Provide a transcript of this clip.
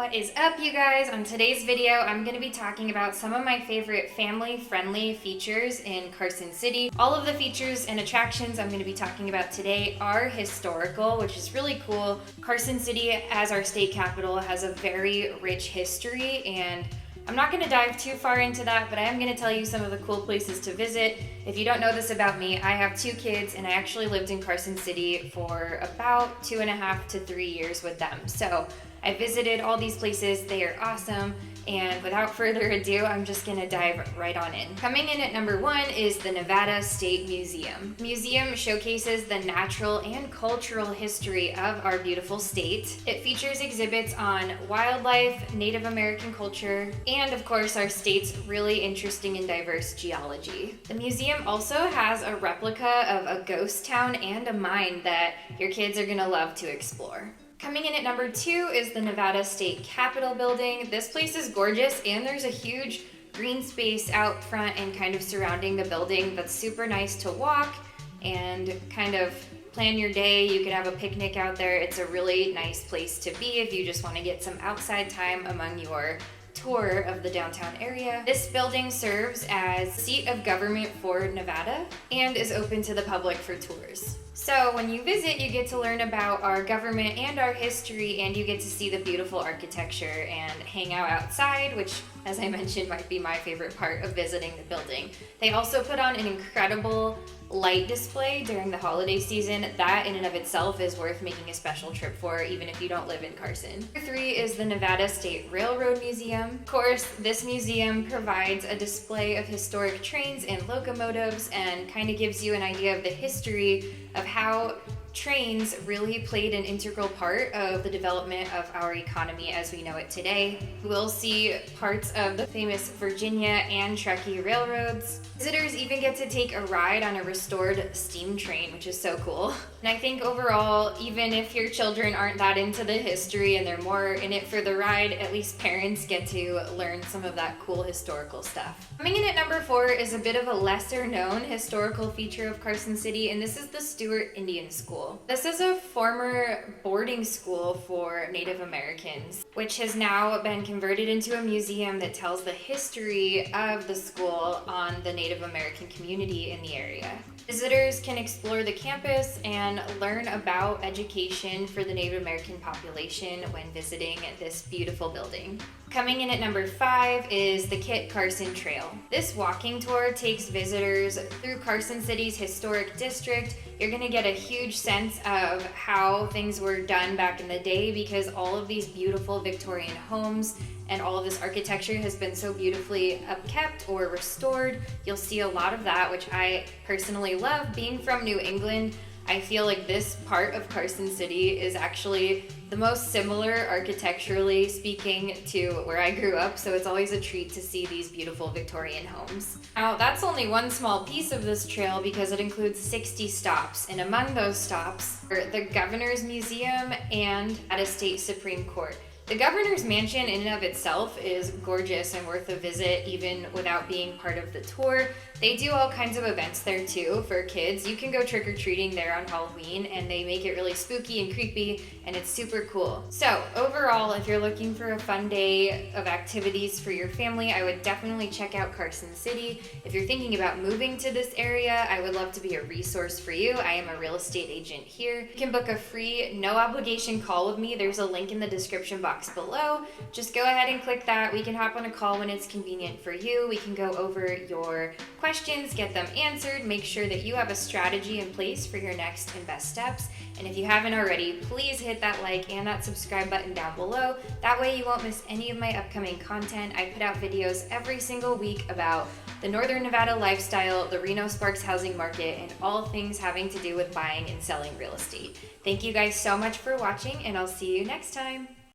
What is up, you guys? On today's video, I'm going to be talking about some of my favorite family-friendly features in Carson City. All of the features and attractions I'm going to be talking about today are historical, which is really cool. Carson City, as our state capital, has a very rich history, and I'm not going to dive too far into that, but I am going to tell you some of the cool places to visit. If you don't know this about me, I have 2 kids, and I actually lived in Carson City for about 2.5 to 3 years with them. So I visited all these places. They are awesome. And without further ado, I'm just gonna dive right on in. Coming in at number 1 is the Nevada State Museum. The museum showcases the natural and cultural history of our beautiful state. It features exhibits on wildlife, Native American culture, and of course our state's really interesting and diverse geology. The museum also has a replica of a ghost town and a mine that your kids are gonna love to explore. Coming in at number 2 is the Nevada State Capitol building. This place is gorgeous, and there's a huge green space out front and kind of surrounding the building that's super nice to walk and kind of plan your day. You can have a picnic out there. It's a really nice place to be if you just want to get some outside time among your tour of the downtown area. This building serves as the seat of government for Nevada and is open to the public for tours. So when you visit, you get to learn about our government and our history, and you get to see the beautiful architecture and hang out outside, which, as I mentioned, might be my favorite part of visiting the building. They also put on an incredible light display during the holiday season. That in and of itself is worth making a special trip for, even if you don't live in Carson. Number 3 is the Nevada State Railroad Museum. Of course, this museum provides a display of historic trains and locomotives and kind of gives you an idea of the history of how trains really played an integral part of the development of our economy as we know it today. We'll see parts of the famous Virginia and Truckee railroads. Visitors even get to take a ride on a restored steam train, which is so cool. And I think overall, even if your children aren't that into the history and they're more in it for the ride, at least parents get to learn some of that cool historical stuff. Coming in at number 4 is a bit of a lesser known historical feature of Carson City, and this is the Stuart Indian School. This is a former boarding school for Native Americans, which has now been converted into a museum that tells the history of the school on the Native American community in the area. Visitors can explore the campus and learn about education for the Native American population when visiting this beautiful building. Coming in at number 5 is the Kit Carson Trail. This walking tour takes visitors through Carson City's historic district. You're going to get a huge sense of how things were done back in the day because all of these beautiful Victorian homes and all of this architecture has been so beautifully upkept or restored. You'll see a lot of that, which I personally love. Being from New England, I feel like this part of Carson City is actually the most similar architecturally speaking to where I grew up, so it's always a treat to see these beautiful Victorian homes. Now, that's only one small piece of this trail because it includes 60 stops, and among those stops are the Governor's Museum and at a state Supreme Court. The Governor's Mansion in and of itself is gorgeous and worth a visit even without being part of the tour. They do all kinds of events there too for kids. You can go trick-or-treating there on Halloween and they make it really spooky and creepy and it's super cool. So overall, if you're looking for a fun day of activities for your family, I would definitely check out Carson City. If you're thinking about moving to this area, I would love to be a resource for you. I am a real estate agent here. You can book a free, no obligation call with me. There's a link in the description box below. Just go ahead and click that. We can hop on a call when it's convenient for you. We can go over your questions, get them answered, make sure that you have a strategy in place for your next and best steps. And if you haven't already, please hit that like and that subscribe button down below. That way you won't miss any of my upcoming content. I put out videos every single week about the Northern Nevada lifestyle, the Reno Sparks housing market, and all things having to do with buying and selling real estate. Thank you guys so much for watching, and I'll see you next time.